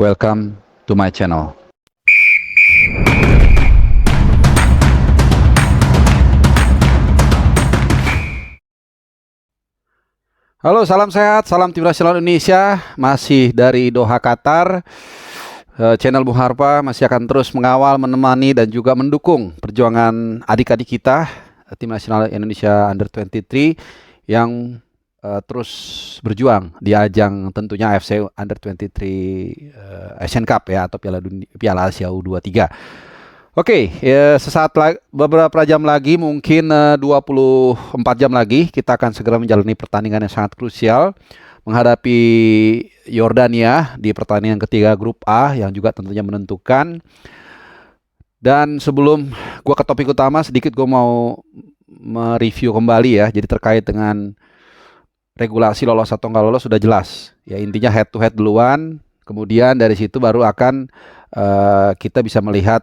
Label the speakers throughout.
Speaker 1: Welcome to my channel. Halo, salam sehat, salam tim nasional Indonesia. Masih dari Doha, Qatar. Channel Bung Harpa masih akan terus mengawal, menemani, dan juga mendukung perjuangan adik-adik kita tim nasional Indonesia Under 23 yang terus berjuang di ajang tentunya AFC Under 23 Asian Cup ya, atau Piala Asia U23. Oke, ya, sesaat lagi, beberapa jam lagi, mungkin 24 jam lagi, kita akan segera menjalani pertandingan yang sangat krusial menghadapi Yordania di pertandingan ketiga grup A yang juga tentunya menentukan. Dan sebelum gua ke topik utama, sedikit gua mau mereview kembali ya. Jadi terkait dengan regulasi lolos atau nggak lolos sudah jelas. Ya, intinya head to head duluan, kemudian dari situ baru akan kita bisa melihat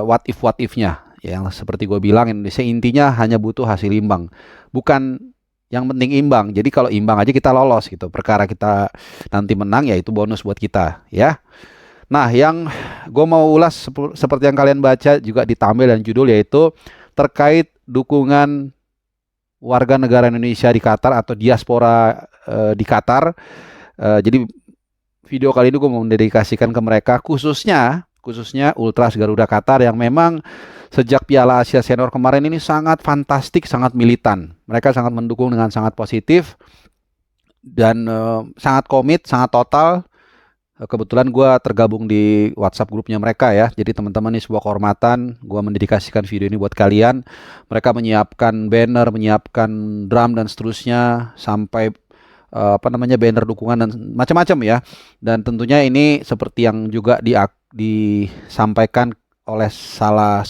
Speaker 1: what if-nya. Yang seperti gue bilang, Indonesia intinya hanya butuh hasil imbang, bukan yang penting imbang. Jadi kalau imbang aja kita lolos gitu. Perkara kita nanti menang ya itu bonus buat kita ya. Nah, yang gue mau ulas seperti yang kalian baca juga di thumbnail dan judul, yaitu terkait dukungan warga negara Indonesia di Qatar atau diaspora di Qatar. Jadi video kali ini gue mau mendedikasikan ke mereka, khususnya Ultras Garuda Qatar yang memang sejak Piala Asia Senior kemarin ini sangat fantastik, sangat militan. Mereka sangat mendukung dengan sangat positif dan sangat komit, sangat total. Kebetulan gue tergabung di WhatsApp grupnya mereka ya. Jadi teman-teman, ini sebuah kehormatan. Gue mendedikasikan video ini buat kalian. Mereka menyiapkan banner, menyiapkan drum dan seterusnya, sampai banner dukungan dan macam-macam ya. Dan tentunya ini seperti yang juga disampaikan oleh salah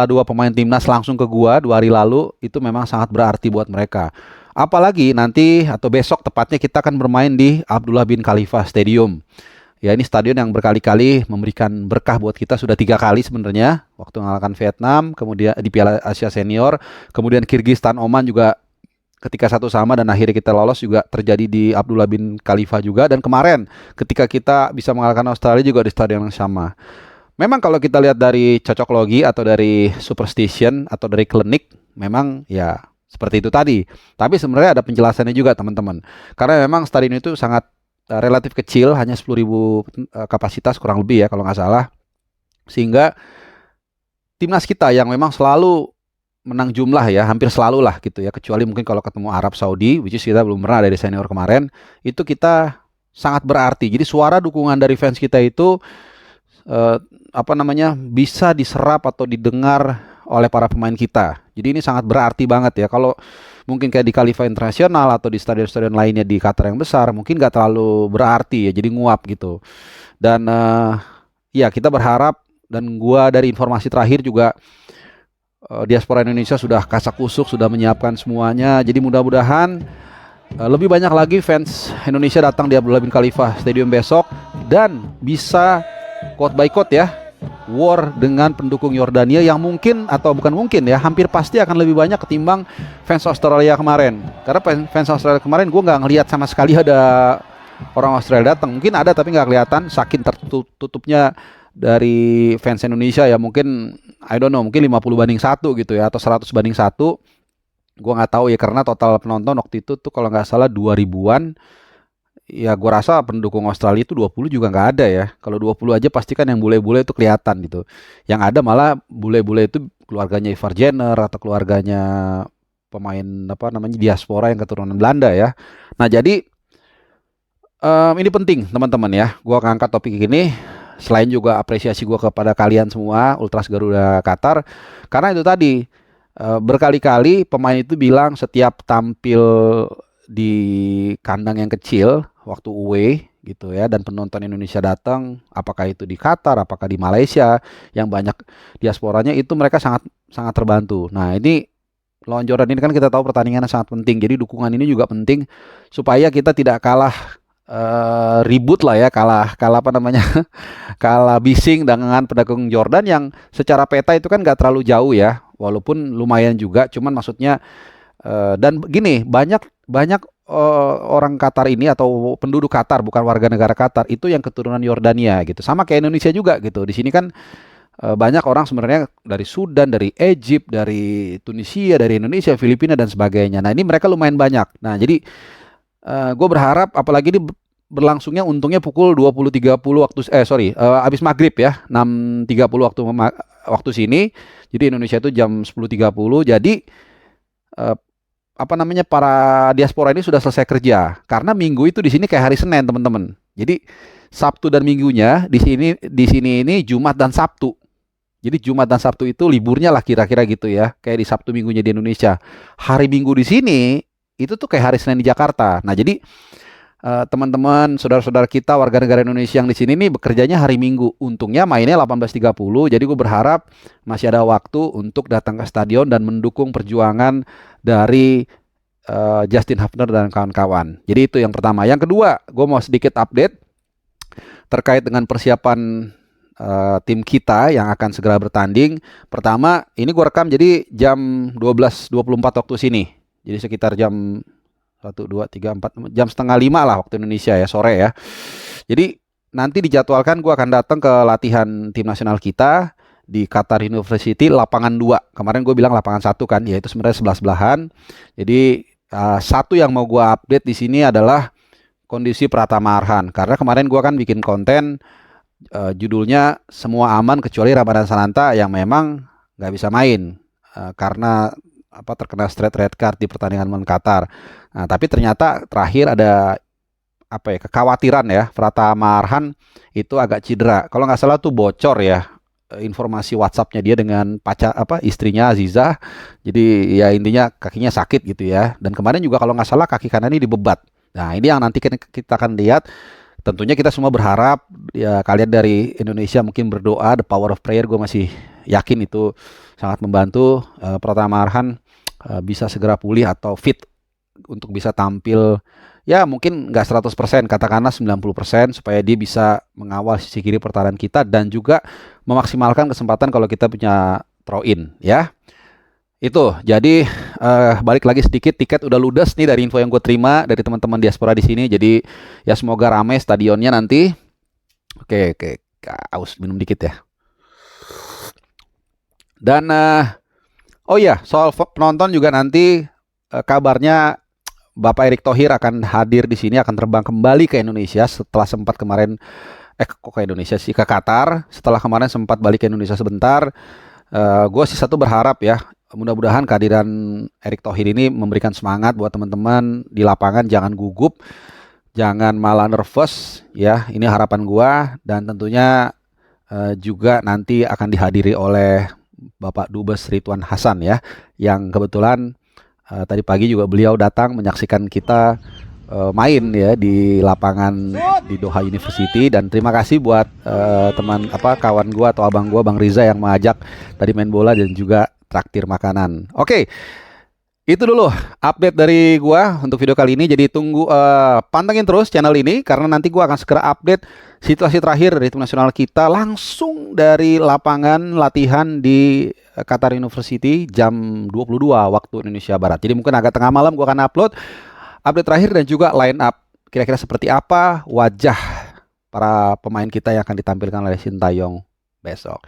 Speaker 1: dua pemain timnas langsung ke gua 2 hari lalu, itu memang sangat berarti buat mereka. Apalagi nanti atau besok tepatnya kita akan bermain di Abdullah bin Khalifa Stadium. Ya, ini stadion yang berkali-kali memberikan berkah buat kita, sudah 3 kali sebenarnya, waktu mengalahkan Vietnam, kemudian di Piala Asia Senior, kemudian Kyrgyzstan, Oman juga ketika 1-1 dan akhirnya kita lolos juga terjadi di Abdullah bin Khalifa juga. Dan kemarin ketika kita bisa mengalahkan Australia juga di stadion yang sama. Memang kalau kita lihat dari cocok logi atau dari superstition atau dari klinik, memang ya seperti itu tadi. Tapi sebenarnya ada penjelasannya juga teman-teman. Karena memang stadion itu sangat relatif kecil, hanya 10.000 kapasitas kurang lebih ya kalau nggak salah. Sehingga timnas kita yang memang selalu menang jumlah ya, hampir selalu lah gitu ya, kecuali mungkin kalau ketemu Arab Saudi, which is kita belum pernah dari senior kemarin, itu kita sangat berarti. Jadi suara dukungan dari fans kita itu bisa diserap atau didengar oleh para pemain kita. Jadi ini sangat berarti banget ya. Kalau mungkin kayak di Khalifa Internasional atau di stadion-stadion lainnya di Qatar yang besar, mungkin nggak terlalu berarti ya, jadi nguap gitu. Dan ya kita berharap, dan gua dari informasi terakhir juga diaspora Indonesia sudah kasak kusuk, sudah menyiapkan semuanya. Jadi mudah-mudahan lebih banyak lagi fans Indonesia datang di Abdullah bin Khalifa Stadium besok dan bisa quote by quote ya, war dengan pendukung Yordania yang mungkin, atau bukan mungkin ya, hampir pasti akan lebih banyak ketimbang fans Australia kemarin. Karena fans Australia kemarin gue nggak ngelihat sama sekali ada orang Australia datang. Mungkin ada tapi nggak kelihatan, saking tertutupnya dari fans Indonesia ya. Mungkin I don't know, mungkin 50-1 gitu ya, atau 100-1. Gua nggak tahu ya, karena total penonton waktu itu tuh kalau nggak salah 2000-an. Ya gua rasa pendukung Australia itu 20 juga nggak ada ya. Kalau 20 aja pasti kan yang bule-bule itu kelihatan gitu. Yang ada malah bule-bule itu keluarganya Ivar Jenner atau keluarganya pemain diaspora yang keturunan Belanda ya. Nah, jadi ini penting teman-teman ya. Gua ngangkat topik ini selain juga apresiasi gue kepada kalian semua Ultras Garuda Qatar, karena itu tadi berkali-kali pemain itu bilang setiap tampil di kandang yang kecil waktu away gitu ya, dan penonton Indonesia datang, apakah itu di Qatar, apakah di Malaysia yang banyak diasporanya, itu mereka sangat sangat terbantu. Nah, ini lawan Jordan ini kan kita tahu pertandingannya sangat penting, jadi dukungan ini juga penting supaya kita tidak kalah ribut lah ya, kalah kalah bising dengan pendukung Jordan yang secara peta itu kan nggak terlalu jauh ya, walaupun lumayan juga, cuman maksudnya dan gini, banyak orang Qatar ini atau penduduk Qatar bukan warga negara Qatar itu yang keturunan Yordania gitu. Sama kayak Indonesia juga gitu. Di sini kan banyak orang sebenarnya dari Sudan, dari Egypt, dari Tunisia, dari Indonesia, Filipina dan sebagainya. Nah, ini mereka lumayan banyak. Nah, jadi gue berharap apalagi ini berlangsungnya untungnya pukul 20.30 waktu habis maghrib ya, 6.30 waktu sini. Jadi Indonesia itu jam 10.30. Jadi para diaspora ini sudah selesai kerja karena minggu itu di sini kayak hari Senin, teman-teman. Jadi Sabtu dan Minggunya di sini ini Jumat dan Sabtu. Jadi Jumat dan Sabtu itu liburnya lah kira-kira gitu ya. Kayak di Sabtu Minggunya di Indonesia. Hari Minggu di sini itu tuh kayak hari Senin di Jakarta. Nah, jadi teman-teman, saudara-saudara kita warga negara Indonesia yang di sini nih bekerjanya hari Minggu. Untungnya mainnya 18.30. Jadi gue berharap masih ada waktu untuk datang ke stadion dan mendukung perjuangan dari Justin Hafner dan kawan-kawan. Jadi itu yang pertama. Yang kedua, gue mau sedikit update terkait dengan persiapan tim kita yang akan segera bertanding. Pertama, ini gue rekam jadi jam 12.24 waktu sini. Jadi sekitar jam 1, 2, 3, 4, jam setengah 5 lah waktu Indonesia ya, sore ya. Jadi nanti dijadwalkan gue akan datang ke latihan tim nasional kita di Qatar University lapangan 2. Kemarin gue bilang lapangan 1 kan, yaitu sebenarnya sebelah-sebelahan. Jadi satu yang mau gue update di sini adalah kondisi Pratama Arhan. Karena kemarin gue kan bikin konten judulnya semua aman kecuali Ramadan Sananta yang memang nggak bisa main karena terkena straight red card di pertandingan melawan Qatar. Nah, tapi ternyata terakhir ada kekhawatiran ya, Pratama Arhan itu agak cedera. Kalau nggak salah tuh bocor ya informasi WhatsApp-nya dia dengan istrinya Aziza. Jadi ya intinya kakinya sakit gitu ya. Dan kemarin juga kalau nggak salah kaki kanan ini dibebat. Nah, ini yang nanti kita akan lihat. Tentunya kita semua berharap ya kalian dari Indonesia mungkin berdoa, the power of prayer, gue masih yakin itu sangat membantu Pratama Arhan bisa segera pulih atau fit untuk bisa tampil ya mungkin nggak 100%, katakanlah 90% supaya dia bisa mengawal sisi kiri pertahanan kita dan juga memaksimalkan kesempatan kalau kita punya throw in ya. Itu jadi balik lagi sedikit, tiket udah ludes nih dari info yang gue terima dari teman-teman diaspora di sini. Jadi ya semoga ramai stadionnya nanti. Oke, aus minum dikit ya. Dan oh ya, soal penonton juga nanti kabarnya Bapak Erick Thohir akan hadir di sini, akan terbang kembali ke Indonesia setelah sempat kemarin ke Indonesia sih, ke Qatar. Setelah kemarin sempat balik ke Indonesia sebentar. Gue sih satu berharap ya, mudah-mudahan kehadiran Erick Thohir ini memberikan semangat buat teman-teman di lapangan, jangan gugup, jangan malah nervous ya. Ini harapan gua dan tentunya juga nanti akan dihadiri oleh Bapak Dubes Ridwan Hasan ya, yang kebetulan tadi pagi juga beliau datang menyaksikan kita main ya di lapangan di Doha University. Dan terima kasih buat kawan gua atau abang gua Bang Riza yang mengajak tadi main bola dan juga traktir makanan. Oke, itu dulu update dari gua untuk video kali ini. Jadi tunggu pantengin terus channel ini karena nanti gua akan segera update situasi terakhir dari tim nasional kita langsung dari lapangan latihan di Qatar University jam 22 waktu Indonesia Barat. Jadi mungkin agak tengah malam gua akan upload update terakhir dan juga line up kira-kira seperti apa wajah para pemain kita yang akan ditampilkan oleh Sintayong besok.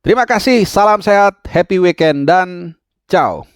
Speaker 1: Terima kasih, salam sehat, happy weekend, dan ciao.